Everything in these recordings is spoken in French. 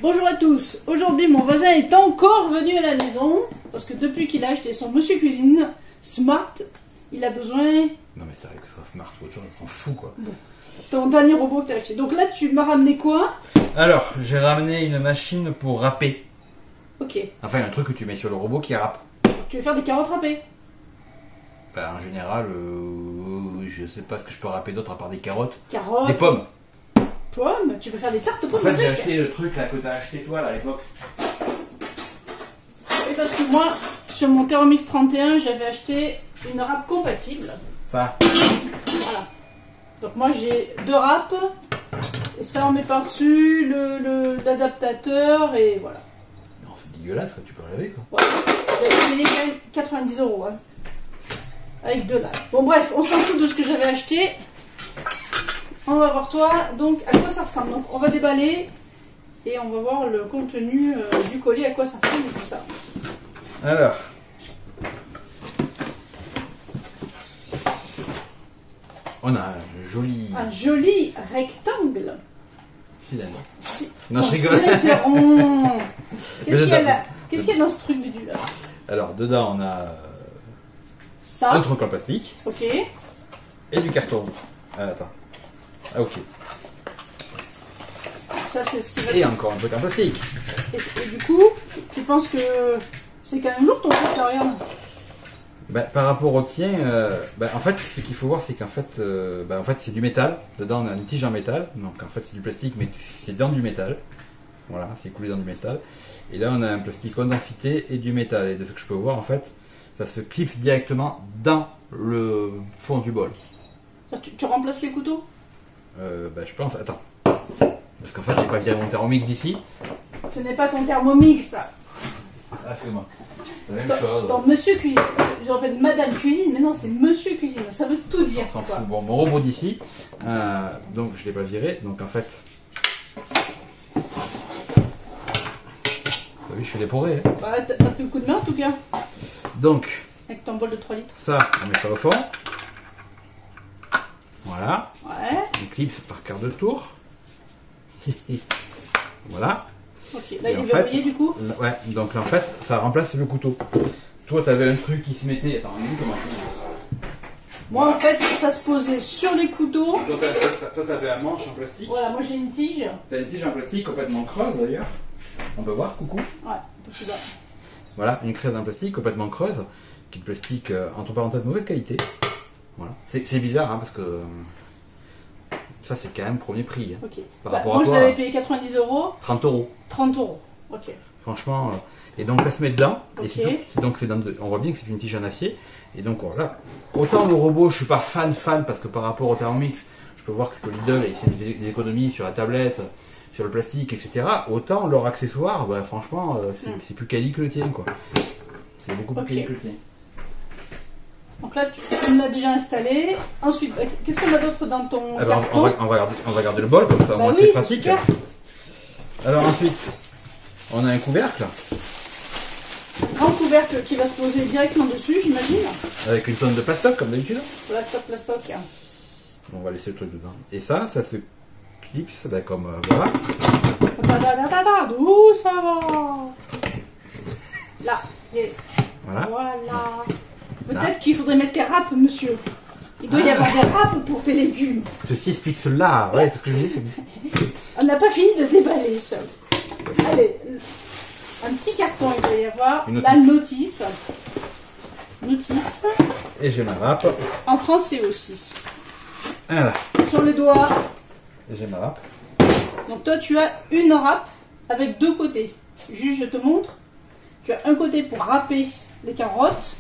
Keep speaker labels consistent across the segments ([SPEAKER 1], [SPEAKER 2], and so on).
[SPEAKER 1] Bonjour à tous. Aujourd'hui, mon voisin est encore venu à la maison parce que depuis qu'il a acheté son Monsieur Cuisine Smart, il a besoin...
[SPEAKER 2] Non mais c'est vrai que ça Smart, autre chose, on s'en fout quoi.
[SPEAKER 1] Bon. Ton dernier robot que tu as acheté. Donc là, tu m'as ramené quoi?
[SPEAKER 2] Alors, j'ai ramené une machine pour râper.
[SPEAKER 1] Ok.
[SPEAKER 2] Enfin, un truc que tu mets sur le robot qui râpe.
[SPEAKER 1] Tu veux faire des carottes râpées?
[SPEAKER 2] Bah, en général, je sais pas ce que je peux râper d'autre à part des carottes.
[SPEAKER 1] Carottes.
[SPEAKER 2] Des pommes.
[SPEAKER 1] Pommes? Tu veux faire des tartes aux pommes?
[SPEAKER 2] En fait, j'ai acheté le truc là que t'as acheté toi là, à l'époque.
[SPEAKER 1] Oui, parce que moi, sur mon Thermomix 31, j'avais acheté une râpe compatible.
[SPEAKER 2] Ça.
[SPEAKER 1] Voilà. Donc moi j'ai deux râpes. Et ça on met par-dessus l'adaptateur et voilà.
[SPEAKER 2] Non, c'est dégueulasse quoi, tu peux le laver quoi.
[SPEAKER 1] Voilà. J'ai payé quand même 90 €. Hein. Avec deux laves. Bon bref, on s'en fout de ce que j'avais acheté. On va voir toi, donc à quoi ça ressemble. Donc on va déballer et on va voir le contenu du colis, à quoi ça ressemble et tout ça.
[SPEAKER 2] Alors. On a un
[SPEAKER 1] joli rectangle.
[SPEAKER 2] cylindre.
[SPEAKER 1] Si...
[SPEAKER 2] Non,
[SPEAKER 1] bon,
[SPEAKER 2] je rigole.
[SPEAKER 1] C'est rond. Qu'est-ce qu'il y a dans ce truc bidule là?
[SPEAKER 2] Alors, dedans, on a
[SPEAKER 1] Ça.
[SPEAKER 2] un truc en plastique.
[SPEAKER 1] Ok.
[SPEAKER 2] Et du carton. Ah, attends. Ah, ok.
[SPEAKER 1] Ça, c'est ce qui va
[SPEAKER 2] Et encore un truc en plastique.
[SPEAKER 1] Et du coup, tu penses que c'est quand même lourd ton truc, regarde.
[SPEAKER 2] Bah, par rapport au tien, en fait, ce qu'il faut voir, c'est qu'en fait, c'est du métal. Dedans, on a une tige en métal. Donc, en fait, c'est du plastique, mais c'est dans du métal. Voilà, c'est coulé dans du métal. Et là, on a un plastique haute densité et du métal. Et de ce que je peux voir, en fait, ça se clipse directement dans le fond du bol.
[SPEAKER 1] Tu remplaces les couteaux?
[SPEAKER 2] Je pense. Attends. Parce qu'en fait, j'ai pas viré mon Thermomix d'ici.
[SPEAKER 1] Ce n'est pas ton Thermomix, ça.
[SPEAKER 2] Ah, fais-moi. C'est la même chose.
[SPEAKER 1] Dans Monsieur Cuisine. Je rappelle Madame Cuisine, mais non, c'est Monsieur Cuisine. Ça veut tout dire.
[SPEAKER 2] On s'en fout. Bon, mon robot d'ici. Donc, je l'ai pas viré. Donc, en fait. T'as vu, je suis déporé. Hein.
[SPEAKER 1] Bah, t'as pris le coup de main en tout cas.
[SPEAKER 2] Donc.
[SPEAKER 1] Avec ton bol de 3 litres.
[SPEAKER 2] Ça, on met ça au fond. Voilà.
[SPEAKER 1] Ouais.
[SPEAKER 2] On clipse par quart de tour. Voilà.
[SPEAKER 1] Ok, là
[SPEAKER 2] Et
[SPEAKER 1] il est
[SPEAKER 2] en
[SPEAKER 1] verrouillé
[SPEAKER 2] fait,
[SPEAKER 1] du coup.
[SPEAKER 2] Ouais, donc là en fait, ça remplace le couteau. Toi, t'avais un truc qui se mettait. Attends, comment?
[SPEAKER 1] Moi en fait, ça se posait sur les couteaux.
[SPEAKER 2] Toi, t'avais un manche en plastique.
[SPEAKER 1] Voilà, moi j'ai une tige.
[SPEAKER 2] T'as une tige en plastique complètement creuse d'ailleurs. On peut voir, coucou.
[SPEAKER 1] Ouais, un peu plus bas.
[SPEAKER 2] Voilà, une crève en plastique complètement creuse, qui est de plastique entre parenthèses mauvaise qualité. Voilà. C'est bizarre hein, parce que ça c'est quand même premier prix. Hein.
[SPEAKER 1] Ok.
[SPEAKER 2] Par
[SPEAKER 1] Bah,
[SPEAKER 2] rapport
[SPEAKER 1] moi
[SPEAKER 2] à
[SPEAKER 1] je
[SPEAKER 2] toi,
[SPEAKER 1] l'avais payé 90 €.
[SPEAKER 2] 30 €.
[SPEAKER 1] 30 €. Ok.
[SPEAKER 2] Franchement, et donc ça se met dedans.
[SPEAKER 1] Ok.
[SPEAKER 2] Et c'est donc on voit bien que c'est une tige en acier. Et donc voilà. Autant le robot, je suis pas fan parce que par rapport au Thermomix, je peux voir que Lidl et c'est des économies sur la tablette, sur le plastique, etc. Autant leur accessoire, bah, franchement, c'est plus quali que le tien quoi. C'est beaucoup plus quali que le tien.
[SPEAKER 1] Donc là, tu l'as déjà installé. Ensuite, qu'est-ce qu'on a d'autre dans ton carton?
[SPEAKER 2] On va garder le bol, comme ça,
[SPEAKER 1] Bah
[SPEAKER 2] moi
[SPEAKER 1] oui,
[SPEAKER 2] c'est
[SPEAKER 1] c'est
[SPEAKER 2] pratique.
[SPEAKER 1] super.
[SPEAKER 2] Alors ensuite, on a un couvercle.
[SPEAKER 1] Grand couvercle qui va se poser directement dessus, j'imagine.
[SPEAKER 2] Avec une tonne de plastoc, comme d'habitude.
[SPEAKER 1] Plastoc.
[SPEAKER 2] On va laisser le truc dedans. Et ça se clipse, là, comme voilà.
[SPEAKER 1] D'où ça va? Là.
[SPEAKER 2] Voilà.
[SPEAKER 1] Voilà. Peut-être qu'il faudrait mettre tes râpes, monsieur. Il doit y avoir des râpes pour tes légumes.
[SPEAKER 2] Ceci explique cela. Ouais, parce que je dis, c'est...
[SPEAKER 1] On n'a pas fini de déballer, ça. Allez, un petit carton, il doit y avoir. La notice. Notice.
[SPEAKER 2] Et j'ai ma râpe.
[SPEAKER 1] En français aussi.
[SPEAKER 2] Voilà.
[SPEAKER 1] Sur le doigt.
[SPEAKER 2] Et j'ai ma râpe.
[SPEAKER 1] Donc toi, tu as une râpe avec deux côtés. Juste, je te montre. Tu as un côté pour râper les carottes.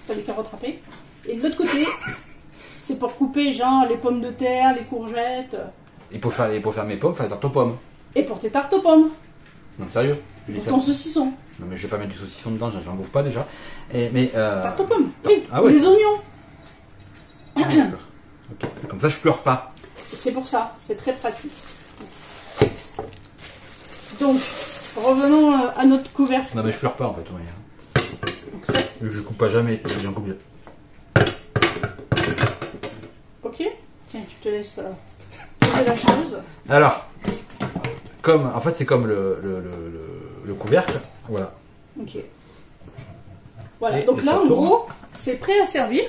[SPEAKER 1] Tu as les carottes râpées. Et de l'autre côté, c'est pour couper genre les pommes de terre, les courgettes.
[SPEAKER 2] Et pour faire mes pommes, faire la tarte aux pommes.
[SPEAKER 1] Et pour tes tartes aux pommes.
[SPEAKER 2] Non, sérieux.
[SPEAKER 1] Pour ton saucisson.
[SPEAKER 2] Non, mais je vais pas mettre du saucisson dedans, j'en bouffe pas déjà.
[SPEAKER 1] Tarte aux pommes. Oui.
[SPEAKER 2] Ah ouais.
[SPEAKER 1] Les oignons.
[SPEAKER 2] Okay. Comme ça, je pleure pas.
[SPEAKER 1] C'est pour ça, c'est très pratique. Donc, revenons à notre couvercle.
[SPEAKER 2] Non, mais je pleure pas en fait. Ouais.
[SPEAKER 1] Donc ça...
[SPEAKER 2] Vu que je coupe pas jamais, j'en coupe.
[SPEAKER 1] Ok. Tiens, tu te laisses poser la chose.
[SPEAKER 2] Alors, comme, en fait, c'est comme le couvercle. Voilà.
[SPEAKER 1] Ok. Voilà,
[SPEAKER 2] Et
[SPEAKER 1] donc là,
[SPEAKER 2] ça
[SPEAKER 1] en
[SPEAKER 2] tourne.
[SPEAKER 1] gros, c'est prêt à servir.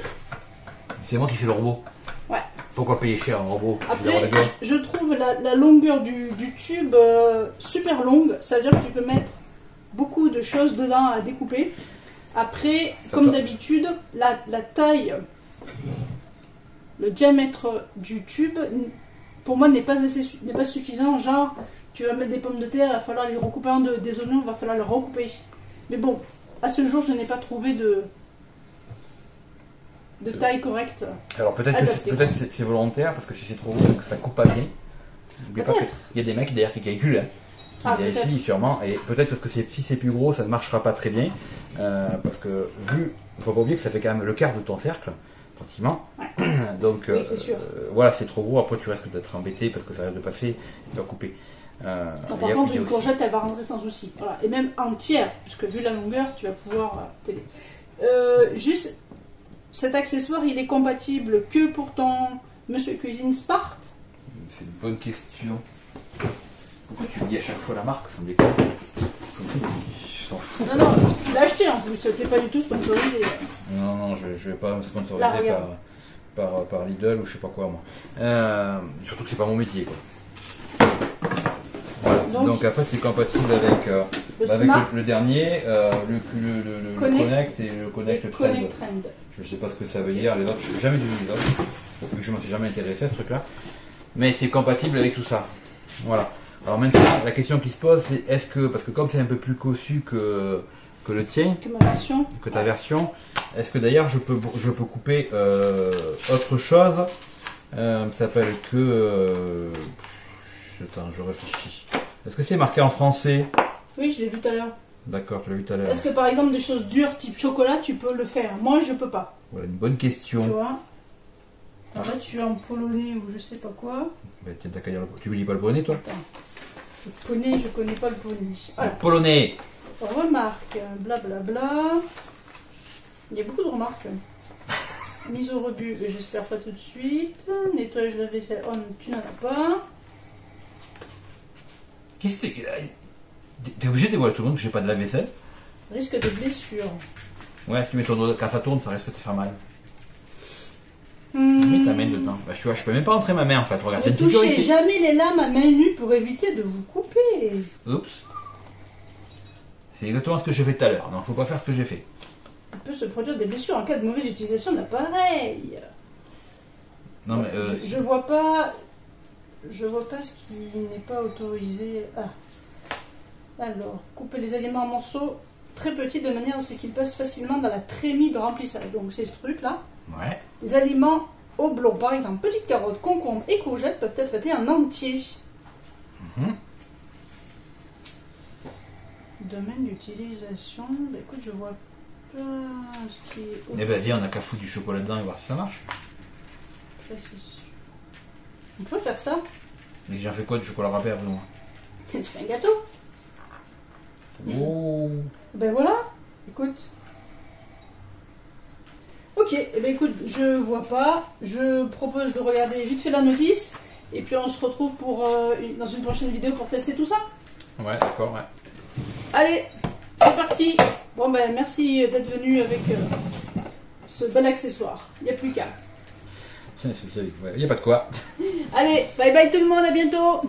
[SPEAKER 2] C'est moi qui fais le robot.
[SPEAKER 1] Ouais.
[SPEAKER 2] Pourquoi payer cher un robot qui fait avoir
[SPEAKER 1] Après,
[SPEAKER 2] des doigts
[SPEAKER 1] je trouve la longueur du tube super longue. Ça veut dire que tu peux mettre beaucoup de choses dedans à découper. Après,
[SPEAKER 2] Ça
[SPEAKER 1] comme
[SPEAKER 2] peut-
[SPEAKER 1] d'habitude, la taille, le diamètre du tube, pour moi, n'est pas suffisant. Genre, tu vas mettre des pommes de terre, il va falloir les recouper en deux. Des oignons, il va falloir les recouper. Mais bon, à ce jour, je n'ai pas trouvé de taille correcte.
[SPEAKER 2] Alors peut-être
[SPEAKER 1] Adapté.
[SPEAKER 2] que c'est volontaire, parce que si c'est trop gros, c'est que ça coupe pas bien. N'oublie pas qu'il
[SPEAKER 1] Peut-être.
[SPEAKER 2] y a des mecs derrière qui calculent, hein, qui
[SPEAKER 1] Ah,
[SPEAKER 2] vérifient
[SPEAKER 1] peut-être.
[SPEAKER 2] sûrement. Et peut-être parce que si c'est plus gros, ça ne marchera pas très bien. Parce que il faut pas oublier que ça fait quand même le quart de ton cercle, pratiquement. Donc
[SPEAKER 1] Oui, c'est sûr.
[SPEAKER 2] voilà, c'est trop gros. Après, tu risques d'être embêté parce que ça risque de passer, il va couper.
[SPEAKER 1] Non,
[SPEAKER 2] Il
[SPEAKER 1] par
[SPEAKER 2] y a-
[SPEAKER 1] contre,
[SPEAKER 2] il y a
[SPEAKER 1] une
[SPEAKER 2] aussi-
[SPEAKER 1] courgette, elle va rentrer sans souci. Voilà. Et même entière, puisque vu la longueur, tu vas pouvoir t'aider. Juste, cet accessoire, il est compatible que pour ton Monsieur Cuisine Sparte.
[SPEAKER 2] C'est une bonne question. Pourquoi tu dis à chaque fois la marque, ça me déconne. Comme ça, je s'en fous.
[SPEAKER 1] Non, non, tu l'as acheté en plus, t'es pas du tout sponsorisé.
[SPEAKER 2] Non, je vais pas me
[SPEAKER 1] Là,
[SPEAKER 2] sponsoriser
[SPEAKER 1] regarde.
[SPEAKER 2] par Lidl ou je sais pas quoi, moi. Surtout que c'est pas mon métier, quoi. Voilà. Donc en fait, c'est compatible avec,
[SPEAKER 1] Le
[SPEAKER 2] avec
[SPEAKER 1] Smart
[SPEAKER 2] le dernier, le
[SPEAKER 1] Connect.
[SPEAKER 2] Connect et le Connect
[SPEAKER 1] et
[SPEAKER 2] 13.
[SPEAKER 1] Connect Trend.
[SPEAKER 2] Je sais pas ce que ça veut dire, les autres, je n'ai jamais vu les autres. Vu que je m'en suis jamais intéressé à ce truc-là. Mais c'est compatible avec tout ça. Voilà. Alors maintenant, la question qui se pose, c'est est-ce que, parce que comme c'est un peu plus cossu que le tien,
[SPEAKER 1] Que ma version.
[SPEAKER 2] que ta version, est-ce que d'ailleurs je peux couper autre chose ça s'appelle que... attends, je réfléchis. Est-ce que c'est marqué en français?
[SPEAKER 1] Oui, je l'ai vu tout à l'heure.
[SPEAKER 2] D'accord, tu l'as vu tout à l'heure.
[SPEAKER 1] Est-ce que par exemple des choses dures type chocolat, tu peux le faire? Moi, je peux pas.
[SPEAKER 2] Voilà, une bonne
[SPEAKER 1] Tu
[SPEAKER 2] question.
[SPEAKER 1] vois? En fait, tu es en polonais ou je sais pas quoi.
[SPEAKER 2] Bah, tiens, t'as qu'à dire tu lis pas le polonais, toi?
[SPEAKER 1] Attends. Le poney, je connais pas le poney. Voilà.
[SPEAKER 2] Le polonais.
[SPEAKER 1] Remarque, blablabla. Il y a beaucoup de remarques. Mise au rebut, mais j'espère pas tout de suite. Nettoyage de la vaisselle, oh, tu n'en as pas.
[SPEAKER 2] Qu'est-ce que t'es obligé de voir tout le monde que j'ai pas de la vaisselle?
[SPEAKER 1] Risque de blessure.
[SPEAKER 2] Ouais, si tu mets ton doigt, quand ça tourne, ça risque de te faire mal. Mets ta main dedans. Bah, je peux même pas entrer ma main en fait. Regarde, c'est
[SPEAKER 1] Ne
[SPEAKER 2] une
[SPEAKER 1] touchez
[SPEAKER 2] sécurité.
[SPEAKER 1] jamais les lames à main nue pour éviter de vous couper.
[SPEAKER 2] Oups. C'est exactement ce que j'ai fait tout à l'heure. Donc faut pas faire ce que j'ai fait.
[SPEAKER 1] Il peut se produire des blessures en cas de mauvaise utilisation de l'appareil.
[SPEAKER 2] Non mais
[SPEAKER 1] Je vois pas. Je vois pas ce qui n'est pas autorisé. Ah. Alors, couper les aliments en morceaux très petits de manière à ce qu'ils passent facilement dans la trémie de remplissage. Donc c'est ce truc là.
[SPEAKER 2] ouais.
[SPEAKER 1] Les aliments oblongs, par exemple, petites carottes, concombres et courgettes peuvent être traités en entier.
[SPEAKER 2] Mhm.
[SPEAKER 1] Domaine d'utilisation. Bah, écoute, je vois pas ce qui est
[SPEAKER 2] Eh ben viens, on a qu'à foutre du chocolat dedans et voir si ça marche.
[SPEAKER 1] précis. On peut faire ça.
[SPEAKER 2] Mais j'en fais quoi du chocolat râpé après moi?
[SPEAKER 1] Tu fais un gâteau.
[SPEAKER 2] Oh.
[SPEAKER 1] Ben voilà. Écoute. Ok, eh ben écoute, je vois pas. Je propose de regarder vite fait la notice. Et puis on se retrouve dans une prochaine vidéo pour tester tout ça.
[SPEAKER 2] Ouais, d'accord, ouais.
[SPEAKER 1] Allez, c'est parti. Bon ben merci d'être venu avec ce bel accessoire. Il n'y a plus qu'à.
[SPEAKER 2] Il n'y a pas de quoi.
[SPEAKER 1] Allez, bye bye tout le monde, à bientôt.